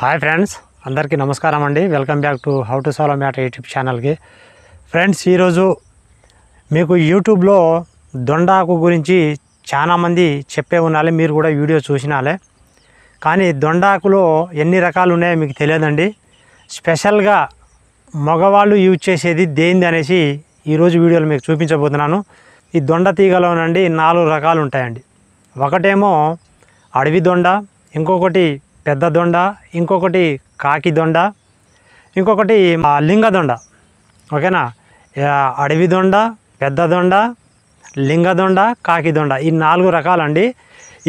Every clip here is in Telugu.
హాయ్ ఫ్రెండ్స్, అందరికీ నమస్కారం అండి. Welcome back to how to solve matter YouTube ఛానల్కి. ఫ్రెండ్స్, ఈరోజు మీకు యూట్యూబ్లో దొండాకు గురించి చాలామంది చెప్పే ఉన్నాలే, మీరు కూడా వీడియో చూసినాలే. కానీ దొండాకులో ఎన్ని రకాలు ఉన్నాయో మీకు తెలియదండి. స్పెషల్గా మగవాళ్ళు యూజ్ చేసేది దేంది అనేసి ఈరోజు వీడియోలో మీకు చూపించబోతున్నాను. ఈ దొండ తీగలోనండి 4 రకాలు ఉంటాయండి. ఒకటేమో అడవి దొండ, ఇంకొకటి పెద్ద దొండ, ఇంకొకటి కాకి దొండ, ఇంకొకటి లింగ దొండ. ఓకేనా? అడవి దొండ, పెద్ద దొండ, లింగ దొండ, కాకి దొండ, ఈ 4 రకాలండి.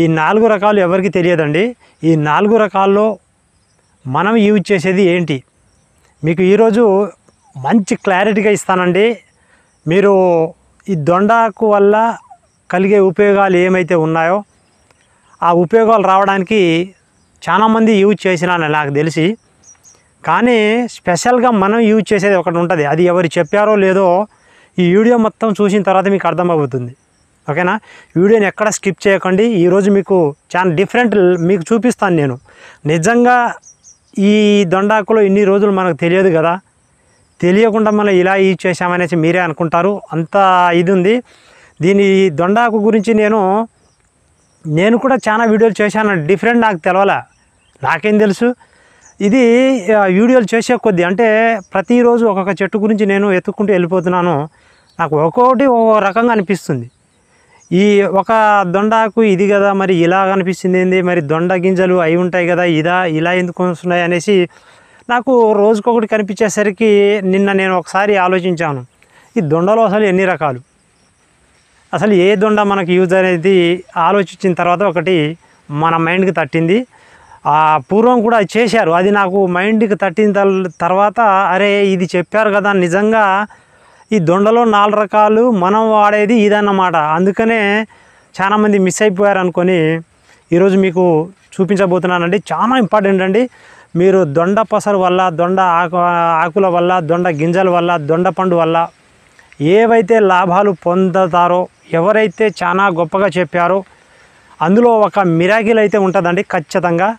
ఈ 4 రకాలు ఎవరికి తెలియదండి. ఈ 4 రకాల్లో మనం యూజ్ చేసేది ఏంటి మీకు ఈరోజు మంచి క్లారిటీగా ఇస్తానండి. మీరు ఈ దొండాకు వల్ల కలిగే ఉపయోగాలు ఏమైతే ఉన్నాయో ఆ ఉపయోగాలు రావడానికి చాలామంది యూజ్ చేసినా నాకు తెలిసి. కానీ స్పెషల్గా మనం యూజ్ చేసేది ఒకటి ఉంటుంది. అది ఎవరు చెప్పారో లేదో ఈ వీడియో మొత్తం చూసిన తర్వాత మీకు అర్థమవుతుంది. ఓకేనా? వీడియోని ఎక్కడ స్కిప్ చేయకండి. ఈరోజు మీకు చాలా డిఫరెంట్ మీకు చూపిస్తాను నేను. నిజంగా ఈ దొండాకులో ఇన్ని రోజులు మనకు తెలియదు కదా, తెలియకుండా మనం ఇలా యూజ్ చేసామనేసి మీరే అనుకుంటారు. అంత ఇది ఉంది దీని దొండాకు గురించి. నేను కూడా చాలా వీడియోలు చేశాను. డిఫరెంట్ నాకు తెలవాల, నాకేం తెలుసు. ఇది వీడియోలు చేసే కొద్దీ అంటే ప్రతిరోజు ఒక్కొక్క చెట్టు గురించి నేను ఎత్తుక్కుంటూ వెళ్ళిపోతున్నాను. నాకు ఒక్కొక్కటి ఒక్కో రకంగా అనిపిస్తుంది. ఈ ఒక దొండాకు ఇది కదా, మరి ఇలా అనిపిస్తుంది ఏంది, మరి దొండ గింజలు అవి ఉంటాయి కదా, ఇలా ఎందుకు వస్తున్నాయి అనేసి నాకు రోజుకొకటి కనిపించేసరికి నిన్న నేను ఒకసారి ఆలోచించాను, ఈ దొండలో అసలు ఎన్ని రకాలు, అసలు ఏ దొండ మనకు యూజ్ అనేది ఆలోచించిన తర్వాత ఒకటి మన మైండ్కి తట్టింది. పూర్వం కూడా చేశారు, అది నాకు మైండ్కి తట్టిన తర్వాత అరే ఇది చెప్పారు కదా, నిజంగా ఈ దొండలో 4 రకాలు మనం వాడేది ఇదన్నమాట. అందుకనే చాలామంది మిస్ అయిపోయారు అనుకొని ఈరోజు మీకు చూపించబోతున్నానండి. చాలా ఇంపార్టెంట్ అండి. మీరు దొండ పసరు వల్ల, దొండ ఆకుల వల్ల, దొండ గింజల వల్ల, దొండ పండు వల్ల ఏవైతే లాభాలు పొందుతారో, ఎవరైతే చాలా గొప్పగా చెప్పారో అందులో ఒక మిరాకిల్ అయితే ఉంటుందండి ఖచ్చితంగా.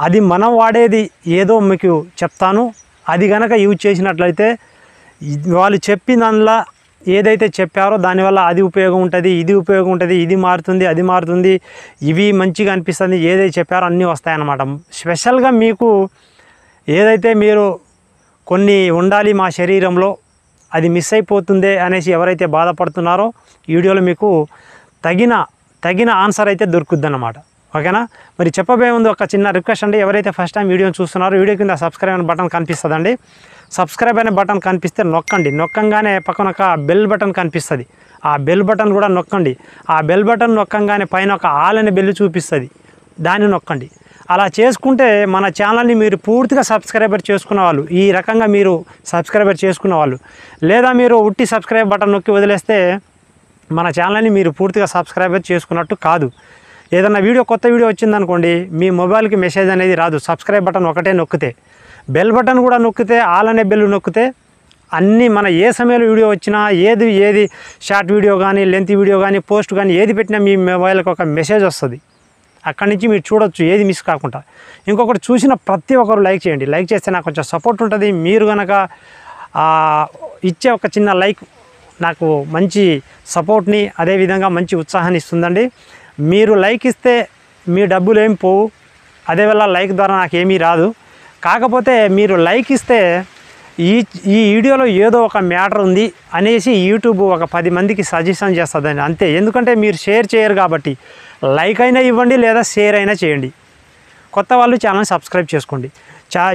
అది మనం వాడేది ఏదో మీకు చెప్తాను. అది కనుక యూజ్ చేసినట్లయితే వాళ్ళు చెప్పిన దానిలో ఏదైతే చెప్పారో దానివల్ల అది ఉపయోగం ఉంటుంది, ఇది ఉపయోగం ఉంటుంది, ఇది మారుతుంది, అది మారుతుంది, ఇవి మంచిగా అనిపిస్తుంది, ఏదైతే చెప్పారో అన్నీ వస్తాయన్నమాట. స్పెషల్గా మీకు ఏదైతే మీరు కొన్ని ఉండాలి మా శరీరంలో, అది మిస్ అయిపోతుందే అనేసి ఎవరైతే బాధపడుతున్నారో వీడియోలో మీకు తగిన ఆన్సర్ అయితే దొరుకుద్ది అన్నమాట. ఓకేనా? మరి చెప్పబోయే ముందు ఒక చిన్న రిక్వెస్ట్ అండి. ఎవరైతే ఫస్ట్ టైం వీడియోని చూస్తున్నారో వీడియో కింద సబ్స్క్రైబ్ అనే బటన్ కనిపిస్తుందండి. సబ్స్క్రైబ్ అనే బటన్ కనిపిస్తే నొక్కండి. నొక్కంగానే పక్కన ఒక బెల్ బటన్ కనిపిస్తుంది, ఆ బెల్ బటన్ కూడా నొక్కండి. ఆ బెల్ బటన్ నొక్కంగానే పైన ఒక ఆల్ అనే బెల్ చూపిస్తుంది, దాన్ని నొక్కండి. అలా చేసుకుంటే మన ఛానల్ని మీరు పూర్తిగా సబ్స్క్రైబర్ చేసుకున్న వాళ్ళు, ఈ రకంగా మీరు సబ్స్క్రైబర్ చేసుకున్న వాళ్ళు, లేదా మీరు ఉట్టి సబ్స్క్రైబ్ బటన్ నొక్కి వదిలేస్తే మన ఛానల్ని మీరు పూర్తిగా సబ్స్క్రైబర్ చేసుకున్నట్టు కాదు. ఏదన్నా కొత్త వీడియో వచ్చిందనుకోండి, మీ మొబైల్కి మెసేజ్ అనేది రాదు. సబ్స్క్రైబ్ బటన్ ఒకటే నొక్కితే, బెల్ బటన్ కూడా నొక్కితే, ఆల్ అనే బెల్ నొక్కితే అన్నీ మన ఏ సమయంలో వీడియో వచ్చినా, ఏది షార్ట్ వీడియో కానీ, లెంత్ వీడియో కానీ, పోస్ట్ కానీ ఏది పెట్టినా మీ మొబైల్కి ఒక మెసేజ్ వస్తుంది. అక్కడి నుంచి మీరు చూడొచ్చు, ఏది మిస్ కాకుండా. ఇంకొకటి, చూసిన ప్రతి ఒక్కరు లైక్ చేయండి. లైక్ చేస్తే నాకు కొంచెం సపోర్ట్ ఉంటుంది. మీరు కనుక ఇచ్చే ఒక చిన్న లైక్ నాకు మంచి సపోర్ట్ని, అదేవిధంగా మంచి ఉత్సాహాన్ని ఇస్తుందండి. మీరు లైక్ ఇస్తే మీ డబ్బులు ఏం పోవు, అదేవల్ల లైక్ ద్వారా నాకేమీ రాదు. కాకపోతే మీరు లైక్ ఇస్తే ఈ వీడియోలో ఏదో ఒక మ్యాటర్ ఉంది అనేసి యూట్యూబ్ ఒక 10 మందికి సజెషన్ చేస్తుందండి, అంతే. ఎందుకంటే మీరు షేర్ చేయరు కాబట్టి. లైక్ అయినా ఇవ్వండి, లేదా షేర్ అయినా చేయండి. కొత్త వాళ్ళు ఛానల్ సబ్స్క్రైబ్ చేసుకోండి.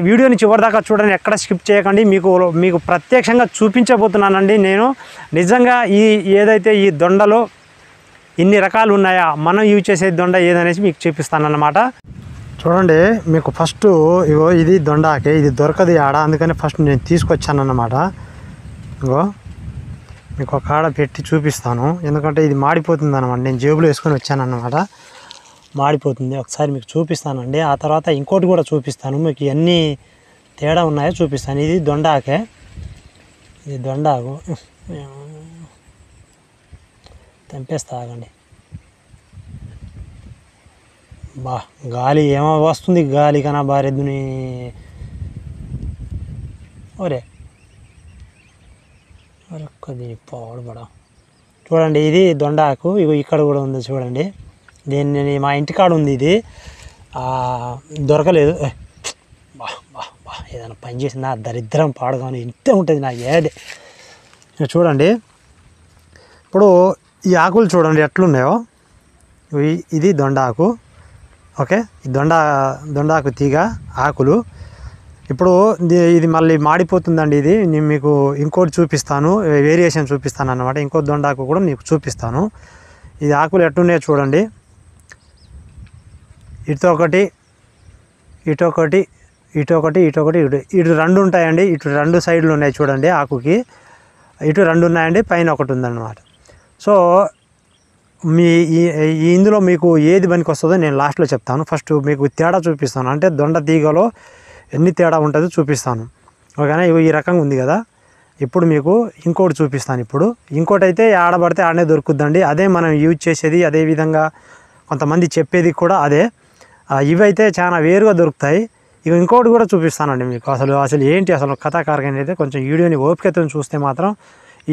వీడియోని చివరిదాకా చూడండి, ఎక్కడ స్కిప్ చేయకండి. మీకు ప్రత్యక్షంగా చూపించబోతున్నానండి నేను. నిజంగా ఏదైతే ఈ దొండలో ఇన్ని రకాలు ఉన్నాయా, మనం యూజ్ చేసే దొండ ఏదనేసి మీకు చూపిస్తానన్నమాట. చూడండి, మీకు ఫస్ట్ ఇది దొండాకే, ఇది దొరకదు ఆడ, అందుకని ఫస్ట్ నేను తీసుకొచ్చానన్నమాట. మీకు ఒక ఆడ పెట్టి చూపిస్తాను, ఎందుకంటే ఇది మాడిపోతుంది అన్నమాట. నేను జేబులో వేసుకొని వచ్చానన్నమాట, మాడిపోతుంది. ఒకసారి మీకు చూపిస్తానండి. ఆ తర్వాత ఇంకోటి కూడా చూపిస్తాను, మీకు ఎన్ని తేడా ఉన్నాయో చూపిస్తాను. ఇది దొండాకే, ఇది దొండాకు. తెంపేస్తా, ఆగండి. బా గాలి ఏమో వస్తుంది, గాలి కన్నా బారెద్దుని. ఒరే ఒరక్కది పాడుబడా. చూడండి ఇది దొండాకు, ఇగో ఇక్కడ కూడా ఉంది చూడండి. దీన్ని మా ఇంటికాడ ఉంది, ఇది దొరకలేదు. బా బా బా ఏదైనా పని చేసిందా దరిద్రం పాడుగాను ఇంతే ఉంటుంది నాకు ఏదే. చూడండి ఇప్పుడు ఈ ఆకులు చూడండి ఎట్లున్నాయో. ఇది దొండాకు, ఓకే. ఈ దొండాకు తీగ ఆకులు. ఇప్పుడు ఇది మళ్ళీ మాడిపోతుందండి. ఇది నేను మీకు ఇంకోటి చూపిస్తాను, వేరియేషన్ చూపిస్తాను అన్నమాట. ఇంకో దొండాకు కూడా మీకు చూపిస్తాను. ఇది ఆకులు ఎట్టున్నాయో చూడండి. ఇటొకటి ఇటొకటి ఇటొకటి ఇటొకటి ఇటు రెండు ఉంటాయండి. ఇటు రెండు సైడ్లు ఉన్నాయి చూడండి ఆకుకి. ఇటు రెండు ఉన్నాయండి, పైన ఒకటి ఉందన్నమాట. సో మీ ఇందులో మీకు ఏది పనికి వస్తుందో నేను లాస్ట్లో చెప్తాను. ఫస్ట్ మీకు తేడా చూపిస్తాను, అంటే దొండ తీగలో ఎన్ని తేడా ఉంటుందో చూపిస్తాను, ఓకేనా. ఈ రకంగా ఉంది కదా. ఇప్పుడు మీకు ఇంకోటి చూపిస్తాను. ఇప్పుడు ఇంకోటి అయితే ఆడబడితే ఆడనే దొరుకుద్దండి. అదే మనం యూజ్ చేసేది, అదేవిధంగా కొంతమంది చెప్పేది కూడా అదే. ఇవైతే చాలా వేరుగా దొరుకుతాయి. ఇక ఇంకోటి కూడా చూపిస్తానండి మీకు. అసలు ఏంటి అసలు కథాకారకం అయితే కొంచెం వీడియోని ఓపికతో చూస్తే మాత్రం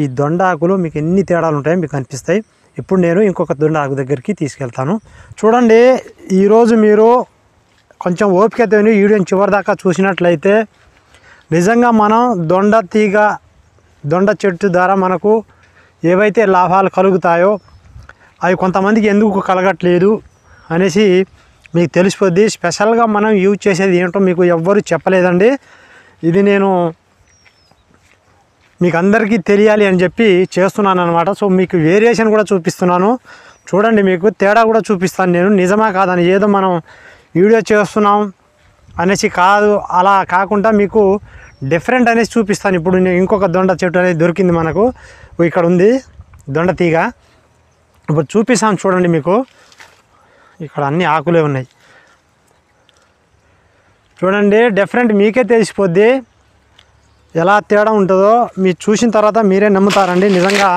ఈ దొండాకులు మీకు ఎన్ని తేడాలు ఉంటాయో మీకు అనిపిస్తాయి. ఇప్పుడు నేను ఇంకొక దొండాకు దగ్గరికి తీసుకెళ్తాను. చూడండి, ఈరోజు మీరు కొంచెం ఓపికతో వీడియోని చివరిదాకా చూసినట్లయితే నిజంగా మనం దొండ చెట్టు ద్వారా మనకు ఏవైతే లాభాలు కలుగుతాయో అవి కొంతమందికి ఎందుకు కలగట్లేదు అనేసి మీకు తెలిసిపోద్ది. స్పెషల్గా మనం యూజ్ చేసేది ఏంటో మీకు ఎవ్వరు చెప్పలేదండి. ఇది నేను మీకు అందరికీ తెలియాలి అని చెప్పి చేస్తున్నాను అనమాట. సో మీకు వేరియేషన్ కూడా చూపిస్తున్నాను. చూడండి, మీకు తేడా కూడా చూపిస్తాను నేను. నిజమా కాదని ఏదో మనం వీడియో చేస్తున్నాం అనేసి కాదు, అలా కాకుండా మీకు డిఫరెంట్ అనేసి చూపిస్తాను. ఇప్పుడు నేను ఇంకొక దొండ చెట్టు అనేది దొరికింది మనకు, ఇక్కడ ఉంది దొండ తీగ. ఇప్పుడు చూపిస్తాను చూడండి. మీకు ఇక్కడ అన్ని ఆకులే ఉన్నాయి చూడండి. డిఫరెంట్ మీకే తెలిసిపోద్ది ఎలా తేడా ఉంటుందో. మీరు చూసిన తర్వాత మీరే నమ్ముతారండి. నిజంగా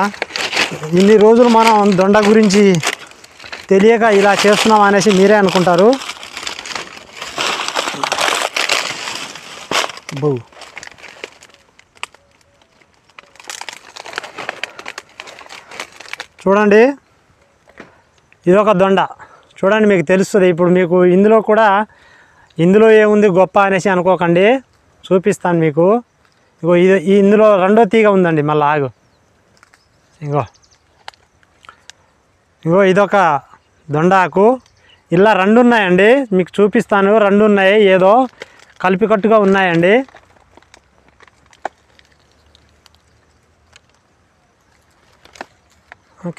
ఇన్ని రోజులు మనం దొండ గురించి తెలియక ఇలా చేస్తున్నాం అనేసి మీరే అనుకుంటారు. చూడండి, ఇదొక దొండ. చూడండి, మీకు తెలుస్తుంది. ఇప్పుడు మీకు ఇందులో ఏముంది గొప్ప అనేసి అనుకోకండి, చూపిస్తాను మీకు. ఇగో ఇందులో రెండో తీగ ఉందండి. మళ్ళీ ఆగు, ఇగో ఇదొక దొండాకు. ఇలా రెండు ఉన్నాయండి, మీకు చూపిస్తాను. రెండు ఉన్నాయి, ఏదో కలిపికట్టుగా ఉన్నాయండి.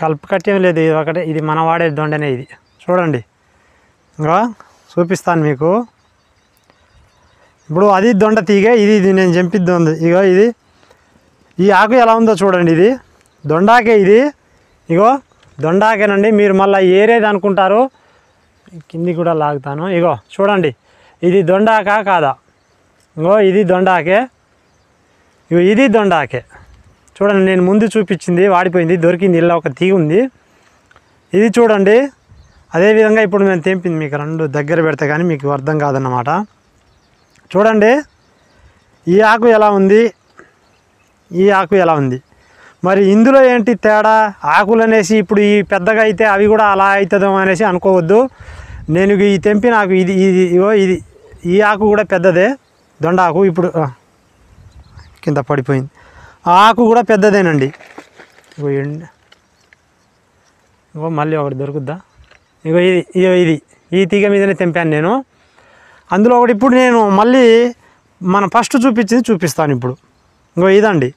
కలిపికట్టేం లేదు, ఇది ఒకటే. ఇది మన వాడే దొండనే ఇది. చూడండి, ఇంకా చూపిస్తాను మీకు. ఇప్పుడు అది దొండ తీగ, ఇది నేను చంపిద్ది ఉంది. ఇగో ఈ ఆకు ఎలా ఉందో చూడండి. ఇది దొండాకే, ఇది ఇగో దొండాకేనండి. మీరు మళ్ళీ ఏరేది అనుకుంటారు, కింది కూడా లాగుతాను. ఇగో చూడండి, ఇది దొండాకా కాదా? ఇగో ఇది దొండాకే, ఇగో ఇది దొండాకే. చూడండి, నేను ముందు చూపించింది వాడిపోయింది, దొరికింది. ఇలా ఒక తీగ ఉంది, ఇది చూడండి. అదేవిధంగా ఇప్పుడు నేను తెంపింది మీకు రెండు దగ్గర పెడితే కానీ మీకు అర్థం కాదన్నమాట. చూడండి, ఈ ఆకు ఎలా ఉంది, ఈ ఆకు ఎలా ఉంది. మరి ఇందులో ఏంటి తేడా? ఆకులు అనేసి ఇప్పుడు ఈ పెద్దగా అయితే అవి కూడా అలా అవుతుందో అనేసి అనుకోవద్దు. నేను ఈ తెంపిన ఆకు ఇది ఈ ఆకు కూడా పెద్దదే, దొండ ఆకు. ఇప్పుడు కింద పడిపోయింది. ఆ ఆకు కూడా పెద్దదేనండి. ఇగో మళ్ళీ ఒకటి దొరుకుద్దా? ఇగో ఇది ఈ తీగ మీదనే తెంపాను నేను. అందులో ఒకటి ఇప్పుడు నేను మళ్ళీ మనం ఫస్ట్ చూపించింది చూపిస్తాను ఇప్పుడు. ఇంకో ఇదండి,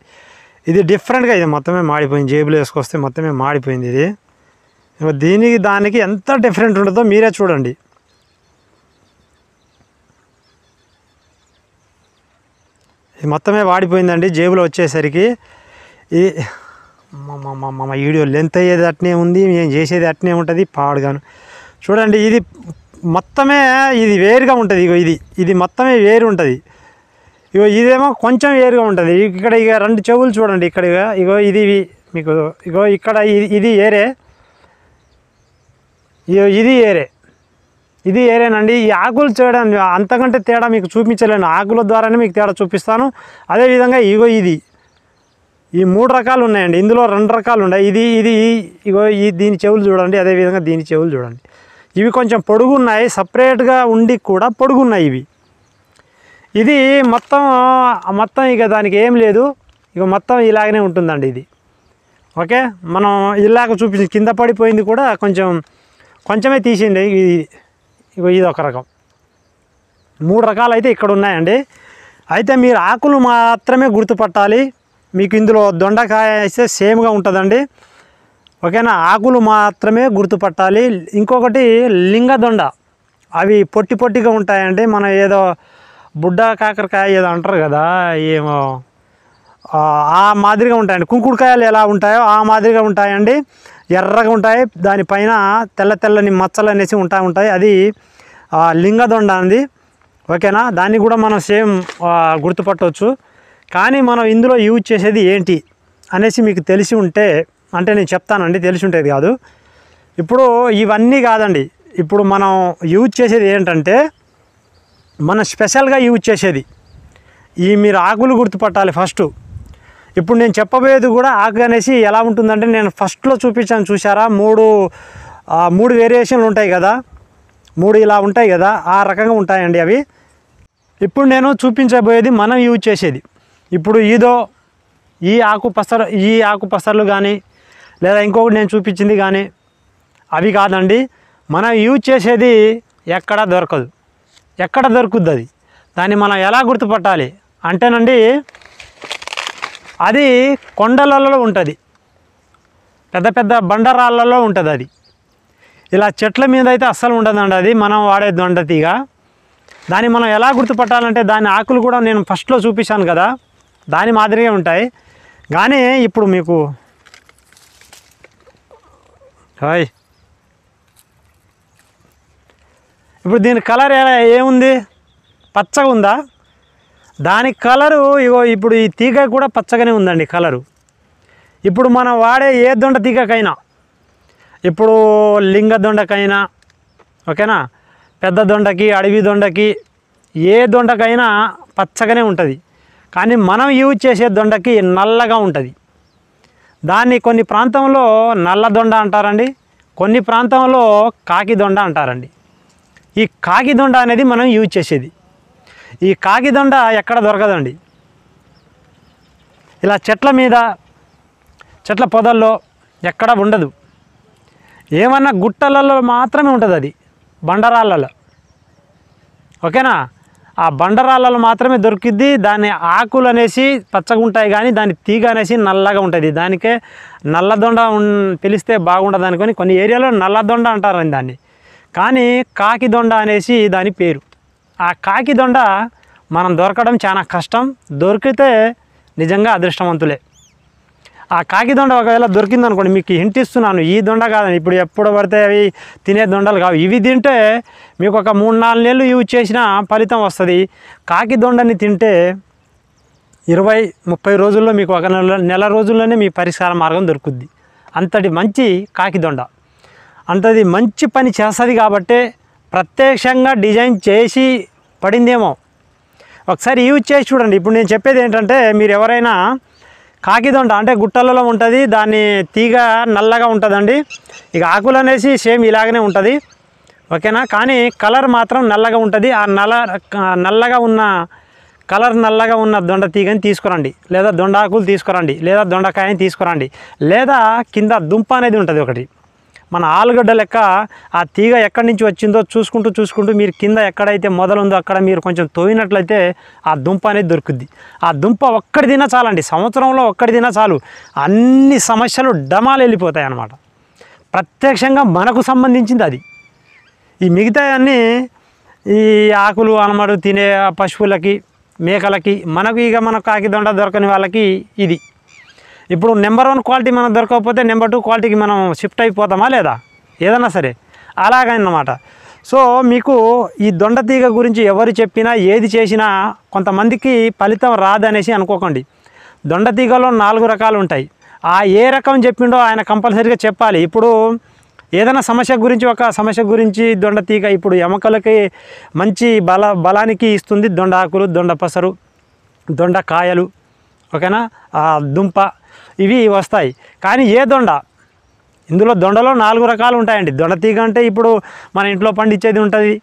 ఇది డిఫరెంట్గా, ఇది మొత్తమే మాడిపోయింది. జేబులో వేసుకొస్తే మొత్తమే మాడిపోయింది ఇది. ఇంకో దానికి ఎంత డిఫరెంట్ ఉంటుందో మీరే చూడండి. ఇది మొత్తమే వాడిపోయిందండి జేబులో వచ్చేసరికి. ఇది మా వీడియో లెంత్ అయ్యేది అట్నే ఉంది, మేము చేసేది అట్నే ఉంటుంది పాడుగాను. చూడండి, ఇది మొత్తమే ఇది వేరుగా ఉంటుంది. ఇగో ఇది మొత్తమే వేరు ఉంటుంది. ఇగో ఇదేమో కొంచెం వేరుగా ఉంటుంది. ఇక్కడ ఇక రెండు చెవులు చూడండి. ఇక్కడ ఇగో ఇది మీకు, ఇగో ఇక్కడ ఇది ఏరే, ఇది ఏరే. ఇది ఏరేనండి. ఈ ఆకులు చేయడం అంతకంటే తేడా మీకు చూపించలేను, ఆకుల ద్వారానే మీకు తేడా చూపిస్తాను. అదేవిధంగా ఇగో ఈ 3 రకాలు ఉన్నాయండి, ఇందులో 2 రకాలు ఉన్నాయి. ఇగో దీని చెవులు చూడండి, అదేవిధంగా దీని చెవులు చూడండి. ఇవి కొంచెం పొడుగున్నాయి, సపరేట్గా ఉండి కూడా పొడుగున్నాయి ఇవి. ఇది మొత్తం ఇక దానికి ఏం లేదు, ఇక మొత్తం ఇలాగనే ఉంటుందండి ఇది. ఓకే, మనం ఇలాగ చూపించి కింద పడిపోయింది కూడా కొంచెమే తీసింది. ఇగో ఇది ఒక రకం. 3 రకాలు అయితే ఇక్కడ ఉన్నాయండి. అయితే మీరు ఆకులు మాత్రమే గుర్తుపట్టాలి. మీకు ఇందులో దొండకాయ అయితే సేమ్గా ఉంటుందండి. ఓకేనా, ఆకులు మాత్రమే గుర్తుపట్టాలి. ఇంకొకటి లింగదొండ, అవి పొట్టిగా ఉంటాయండి. మనం ఏదో బుడ్డ కాకరకాయ ఏదో అంటారు కదా, ఏమో ఆ మాదిరిగా ఉంటాయండి. కుంకుడుకాయలు ఎలా ఉంటాయో ఆ మాదిరిగా ఉంటాయండి, ఎర్రగా ఉంటాయి. దానిపైన తెల్లని మచ్చలు అనేసి ఉంటాయి. అది లింగదొండ అంది. ఓకేనా, దాన్ని కూడా మనం సేమ్ గుర్తుపట్టవచ్చు. కానీ మనం ఇందులో యూజ్ చేసేది ఏంటి అనేసి మీకు తెలిసి ఉంటే, అంటే నేను చెప్తానండి, తెలిసి ఉంటుంది కాదు. ఇప్పుడు ఇవన్నీ కాదండి, ఇప్పుడు మనం యూజ్ చేసేది ఏంటంటే, మనం స్పెషల్గా యూజ్ చేసేది మీరు ఆకులు గుర్తుపట్టాలి ఫస్ట్. ఇప్పుడు నేను చెప్పబోయేది కూడా ఆకు అనేసి ఎలా ఉంటుందంటే, నేను ఫస్ట్లో చూపించాను చూసారా, 3 వేరియేషన్లు ఉంటాయి కదా, 3 ఇలా ఉంటాయి కదా, ఆ రకంగా ఉంటాయండి అవి. ఇప్పుడు నేను చూపించబోయేది మనం యూజ్ చేసేది. ఇప్పుడు ఈ ఆకు పసర్లు కానీ, లేదా ఇంకొకటి నేను చూపించింది కానీ అవి కాదండి. మనం యూజ్ చేసేది ఎక్కడ దొరుకుద్ది అది. దాన్ని మనం ఎలా గుర్తుపట్టాలి అంటేనండి, అది కొండలలో ఉంటుంది, పెద్ద బండరాళ్ళలో ఉంటుంది. అది ఇలా చెట్ల మీద అయితే అస్సలు ఉండదండి. అది మనం వాడే దొండ తీగ. దాన్ని మనం ఎలా గుర్తుపట్టాలంటే, దాని ఆకులు కూడా నేను ఫస్ట్లో చూపించాను కదా, దాని మాదిరిగా ఉంటాయి. కానీ ఇప్పుడు మీకు ఇప్పుడు దీని కలర్ ఏముంది, పచ్చగా ఉందా? దాని కలరు ఇగో ఇప్పుడు ఈ తీగ కూడా పచ్చగానే ఉందండి కలరు. ఇప్పుడు మనం వాడే ఏ దొండ తీగకైనా, ఇప్పుడు లింగ దొండకైనా, ఓకేనా, పెద్ద దొండకి, అడవి దొండకి, ఏ దొండకైనా పచ్చగానే ఉంటుంది. కానీ మనం యూజ్ చేసే దొండకి నల్లగా ఉంటుంది. దాన్ని కొన్ని ప్రాంతంలో నల్ల దొండ అంటారండి, కొన్ని ప్రాంతంలో కాకి దొండ అంటారండి. ఈ కాకి దొండ అనేది మనం యూజ్ చేసేది. ఈ కాకి దొండ ఎక్కడ దొరకదండి. ఇలా చెట్ల మీద, చెట్ల పొదల్లో ఎక్కడ ఉండదు. ఏమన్నా గుట్టలలో మాత్రమే ఉంటుంది, అది బండరాళ్ళలో. ఓకేనా, ఆ బండరాళ్ళలో మాత్రమే దొరికిద్ది. దాని ఆకులు అనేసి పచ్చగా ఉంటాయి, కానీ దాని తీగ అనేసి నల్లగా ఉంటుంది. దానికే నల్లదొండ పిలిస్తే బాగుండదు అనుకొని కొన్ని ఏరియాలో నల్లదొండ అంటారండి దాన్ని. కానీ కాకి దొండ అనేసి దాని పేరు. ఆ కాకి దొండ మనం దొరకడం చాలా కష్టం. దొరికితే నిజంగా అదృష్టవంతులే. ఆ కాకి దొండ ఒకవేళ దొరికిందనుకోండి, మీకు హింట్ ఇస్తున్నాను, ఈ దొండ కాదండి, ఇప్పుడు ఎప్పుడు పడితే అవి తినే దొండలు కావు. ఇవి తింటే మీకు ఒక 3-4 నెలలు యూజ్ చేసిన ఫలితం వస్తుంది. కాకి దొండని తింటే 20-30 రోజుల్లో మీకు ఒక నెల రోజుల్లోనే మీ పరిష్కార మార్గం దొరుకుద్ది. అంతటి మంచి కాకి దొండ, అంతది మంచి పని చేస్తుంది. కాబట్టి ప్రత్యక్షంగా డిజైన్ చేసి పడిందేమో, ఒకసారి యూజ్ చేసి చూడండి. ఇప్పుడు నేను చెప్పేది ఏంటంటే, మీరు ఎవరైనా కాకి దొండ అంటే గుట్టలలో ఉంటుంది, దాన్ని తీగ నల్లగా ఉంటుందండి. ఇక ఆకులు అనేసి సేమ్ ఇలాగనే ఉంటుంది, ఓకేనా. కానీ కలర్ మాత్రం నల్లగా ఉంటుంది. ఆ నల్లగా ఉన్న దొండ తీగని తీసుకురండి, లేదా దొండ ఆకులు తీసుకురండి, లేదా దొండకాయని తీసుకురండి, లేదా కింద దుంప అనేది ఉంటుంది ఒకటి, మన ఆలుగడ్డ లెక్క. ఆ తీగ ఎక్కడి నుంచి వచ్చిందో చూసుకుంటూ మీరు కింద ఎక్కడైతే మొదలుందో అక్కడ మీరు కొంచెం తోయినట్లయితే ఆ దుంప అనేది దొరుకుద్ది. ఆ దుంప ఒక్కటి తిన్నా చాలండి, సంవత్సరంలో ఒక్కటి తిన్నా చాలు, అన్ని సమస్యలు డమాలు వెళ్ళిపోతాయి అన్నమాట. ప్రత్యక్షంగా మనకు సంబంధించింది అది. ఈ మిగతా అన్నీ ఈ ఆకులు అనమాట తినే పశువులకి, మేకలకి, మనకు కాకి దొండ దొరకని వాళ్ళకి ఇది. ఇప్పుడు నెంబర్ 1 క్వాలిటీ మనం దొరకకపోతే నెంబర్ 2 క్వాలిటీకి మనం షిఫ్ట్ అయిపోతామా లేదా, ఏదన్నా సరే అలాగన్నమాట. సో మీకు ఈ దొండ తీగ గురించి ఎవరు చెప్పినా ఏది చేసినా కొంతమందికి ఫలితం రాదనేసి అనుకోకండి. దొండ తీగలో 4 రకాలు ఉంటాయి. ఆ ఏ రకం చెప్పిండో ఆయన కంపల్సరీగా చెప్పాలి. ఇప్పుడు ఏదైనా సమస్య గురించి దొండ తీగ ఇప్పుడు ఎముకలకి మంచి బలానికి ఇస్తుంది దొండ ఆకులు, దొండ పసరు, దొండ కాయలు, ఓకేనా, దుంప ఇవి వస్తాయి. కానీ ఏ దొండ, ఇందులో దొండలో 4 రకాలు ఉంటాయండి. దొండ తీగ అంటే ఇప్పుడు మన ఇంట్లో పండించేది ఉంటుంది,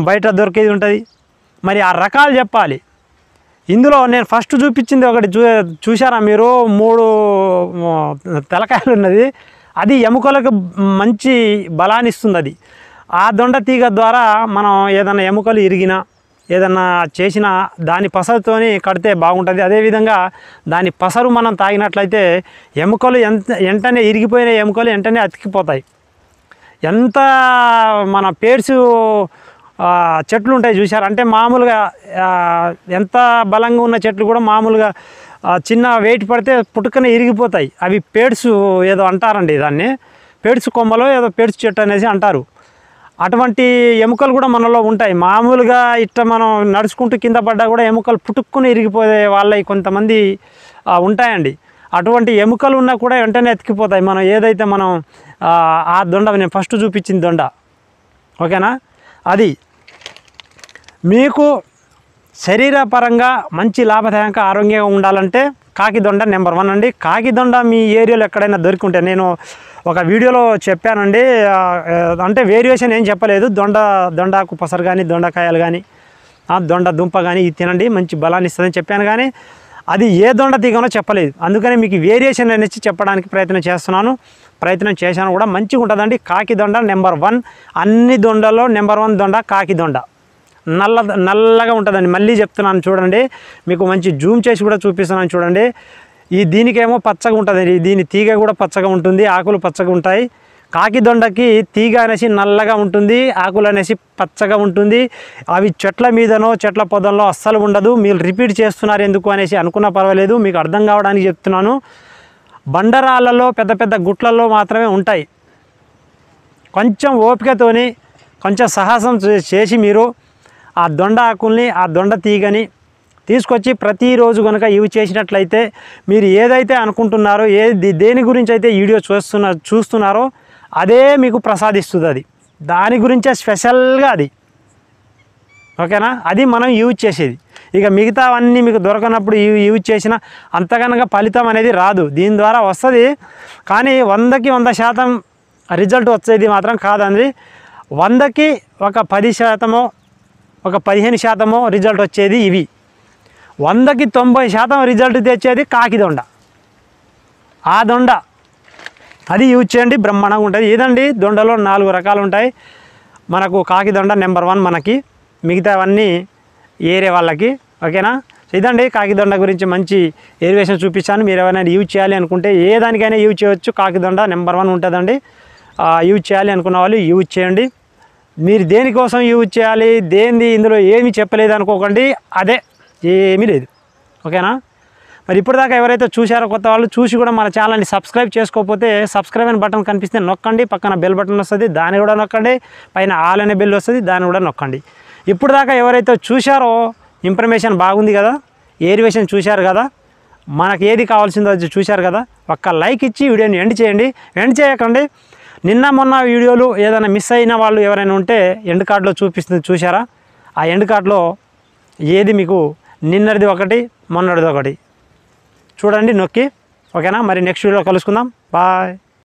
బయట దొరికేది ఉంటుంది. మరి ఆ రకాలు చెప్పాలి. ఇందులో నేను ఫస్ట్ చూపించింది ఒకటి చూసారా మీరు, 3 తెలకాయలు ఉన్నది. అది ఎముకలకు మంచి బలాన్ని ఇస్తుంది. అది ఆ దొండ తీగ ద్వారా మనం ఏదైనా ఎముకలు ఇరిగినా ఏదన్నా చేసినా దాని పసరుతోని కడితే బాగుంటుంది. అదేవిధంగా దాని పసరు మనం తాగినట్లయితే ఎముకలు వెంటనే ఇరిగిపోయిన ఎముకలు వెంటనే అతికిపోతాయి. ఎంత మన పేర్సు చెట్లు ఉంటాయి చూసారు, అంటే మామూలుగా ఎంత బలంగా ఉన్న చెట్లు కూడా మామూలుగా చిన్న వెయిట్ పడితే పుట్టుకనే ఇరిగిపోతాయి. అవి పేడ్సు ఏదో అంటారండి, దాన్ని పేడ్సు కొమ్మలో ఏదో పేడ్సు చెట్టు అనేసి అంటారు. అటువంటి ఎముకలు కూడా మనలో ఉంటాయి. మామూలుగా ఇట్లా మనం నడుచుకుంటూ కింద పడ్డా కూడా ఎముకలు పుట్టుక్కుని ఇరిగిపోయే వాళ్ళవి కొంతమంది ఉంటాయండి. అటువంటి ఎముకలు ఉన్నా కూడా వెంటనే ఎతికిపోతాయి. మనం ఏదైతే మనం ఆ దొండ నేను ఫస్ట్ చూపించింది దొండ, ఓకేనా, అది మీకు శరీరపరంగా మంచి లాభదాయకంగా ఆరోగ్యంగా ఉండాలంటే కాకిదొండ నెంబర్ 1 అండి. కాకిదొండ మీ ఏరియాలో ఎక్కడైనా దొరికి ఉంటే, నేను ఒక వీడియోలో చెప్పానండి, అంటే వేరియేషన్ ఏం చెప్పలేదు. దొండాకు పసరు కానీ, దొండకాయలు కానీ, దొండ దుంప కానీ ఇది తినండి మంచి బలాన్ని ఇస్తుందని చెప్పాను. కానీ అది ఏ దొండ తీగనో చెప్పలేదు. అందుకని మీకు వేరియేషన్ అనేసి చెప్పడానికి ప్రయత్నం చేశాను కూడా. మంచిగా ఉంటుందండి కాకిదొండ నెంబర్ 1. అన్ని దొండలో నెంబర్ 1 దొండ కాకిదొండ. నల్లగా ఉంటుందండి. మళ్ళీ చెప్తున్నాను చూడండి, మీకు మంచి జూమ్ చేసి కూడా చూపిస్తున్నాను చూడండి. దీనికేమో పచ్చగా ఉంటుంది, దీని తీగ కూడా పచ్చగా ఉంటుంది, ఆకులు పచ్చగా ఉంటాయి. కాకిదొండకి తీగ అనేసి నల్లగా ఉంటుంది, ఆకులు అనేసి పచ్చగా ఉంటుంది. అవి చెట్ల మీదనో చెట్ల పొదల్లో అస్సలు ఉండదు. మీరు రిపీట్ చేస్తున్నారు ఎందుకు అనేసి అనుకున్నా పర్వాలేదు, మీకు అర్థం కావడానికి చెప్తున్నాను. బండరాళ్ళలో పెద్ద పెద్ద గుట్లలో మాత్రమే ఉంటాయి. కొంచెం ఓపికతోని కొంచెం సాహసం చేసి మీరు ఆ దొండ ఆకుల్ని, ఆ దొండ తీగని తీసుకొచ్చి ప్రతిరోజు కనుక ఇవి చేసినట్లయితే మీరు ఏదైతే అనుకుంటున్నారో, దేని గురించి అయితే వీడియో చూస్తున్నారో అదే మీకు ప్రసాదిస్తుంది. అది దాని గురించే స్పెషల్గా అది, ఓకేనా. అది మనం యూజ్ చేసేది. ఇక మిగతావన్నీ మీకు దొరకనప్పుడు యూజ్ చేసిన అంతకనగా ఫలితం అనేది రాదు. దీని ద్వారా వస్తుంది కానీ 100కి 100% రిజల్ట్ వచ్చేది మాత్రం కాదండి. 100కి ఒక 10%, ఒక 15% రిజల్ట్ వచ్చేది ఇవి. 100కి 90% రిజల్ట్ తెచ్చేది కాకిదొండ. ఆ దొండ అది యూజ్ చేయండి, బ్రహ్మాండంగా ఉంటుంది. ఇదండి దొండలో 4 రకాలు ఉంటాయి. మనకు కాకిదొండ నెంబర్ 1 మనకి, మిగతావన్నీ ఏరే వాళ్ళకి, ఓకేనా. ఇదండి కాకిదొండ గురించి మంచి ఏరివేషన్ చూపించాను. మీరు ఎవరైనా యూజ్ చేయాలి అనుకుంటే ఏ దానికైనా యూజ్ చేయవచ్చు. కాకిదొండ నెంబర్ 1 ఉంటుందండి. యూజ్ చేయాలి అనుకున్న వాళ్ళు యూజ్ చేయండి. మీరు దేనికోసం యూజ్ చేయాలి, ఇందులో ఏమీ చెప్పలేదు అనుకోకండి, అదే ఏమీ లేదు, ఓకేనా. మరి ఇప్పటిదాకా ఎవరైతే చూశారో కొత్త వాళ్ళు చూసి కూడా మన ఛానల్ని సబ్స్క్రైబ్ చేసుకోకపోతే సబ్స్క్రైబ్ అనే బటన్ కనిపిస్తే నొక్కండి, పక్కన బెల్ బటన్ వస్తుంది దాన్ని కూడా నొక్కండి, పైన ఆల్ అనే బెల్ వస్తుంది దాన్ని కూడా నొక్కండి. ఇప్పటిదాకా ఎవరైతే చూశారో ఇన్ఫర్మేషన్ బాగుంది కదా, ఏరివేషన్ చూశారు కదా, మనకు ఏది కావాల్సిందో అది చూశారు కదా, ఒక్క లైక్ ఇచ్చి వీడియోని ఎండ్ చేయండి. ఎండ్ చేయకండి. నిన్న మొన్న వీడియోలు ఏదైనా మిస్ అయిన వాళ్ళు ఎవరైనా ఉంటే ఎండ్ కార్డులో చూపిస్తుంది చూసారా, ఆ ఎండ్ కార్డులో ఏది మీకు నిన్నటిది ఒకటి మొన్నటిది ఒకటి చూడండి నొక్కి, ఓకేనా. మరి నెక్స్ట్ వీడియోలో కలుసుకుందాం. బాయ్.